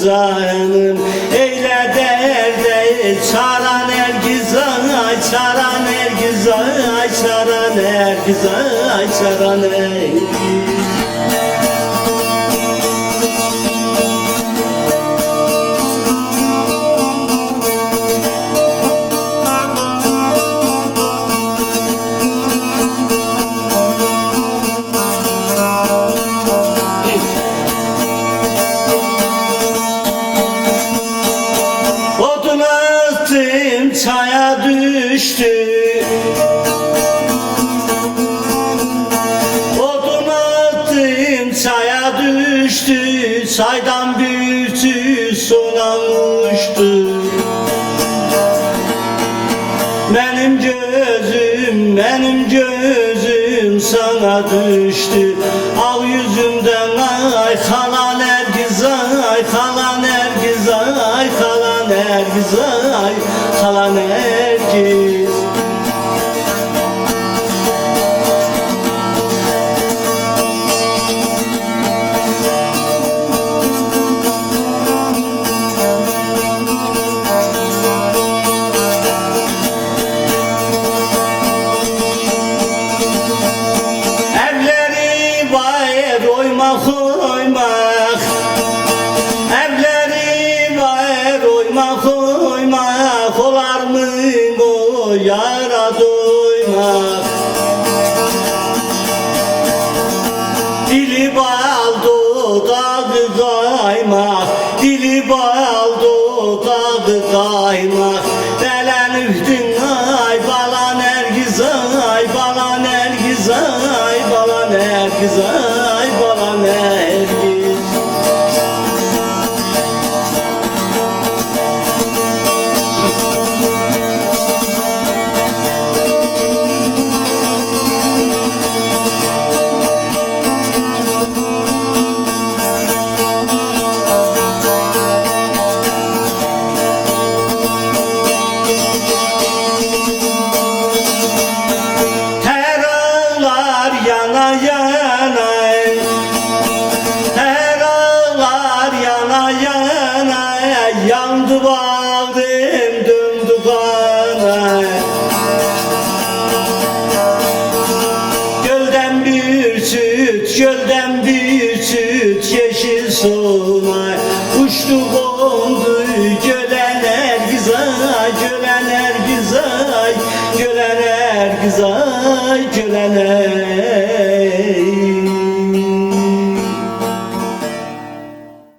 canım. Eyle derde çaran Nergiz ay, çaran Nergiz ay, çaran Nergiz ay, çaran Nergiz. Odun attım çaya düştü, odun attım çaya düştü, çaydan bütün sona uçtu. Benim gözüm sana düştü. Al yüzümden ay hala Nergiz ay, hala Nergiz ay, hala Nergiz ay, hala Nergiz. Evleri var oymak oymak, evleri var oymak oymak, olar mı o yara doymak? Dili bal dudağı kaymak, dili bal dudağı kaymak. Belenüftün ay bala Nergiz ay, bala Nergiz ay, bala Nergiz ay, bala Nergiz. Yana yana, her ağlar yana yana, yandı bağrım döndü kana. Gölden bir süt, gölden bir süt, yeşil sunay uçtu kondu göle Nergiz ay, göle Nergiz ay, göle Nergiz ay, göle Nergiz.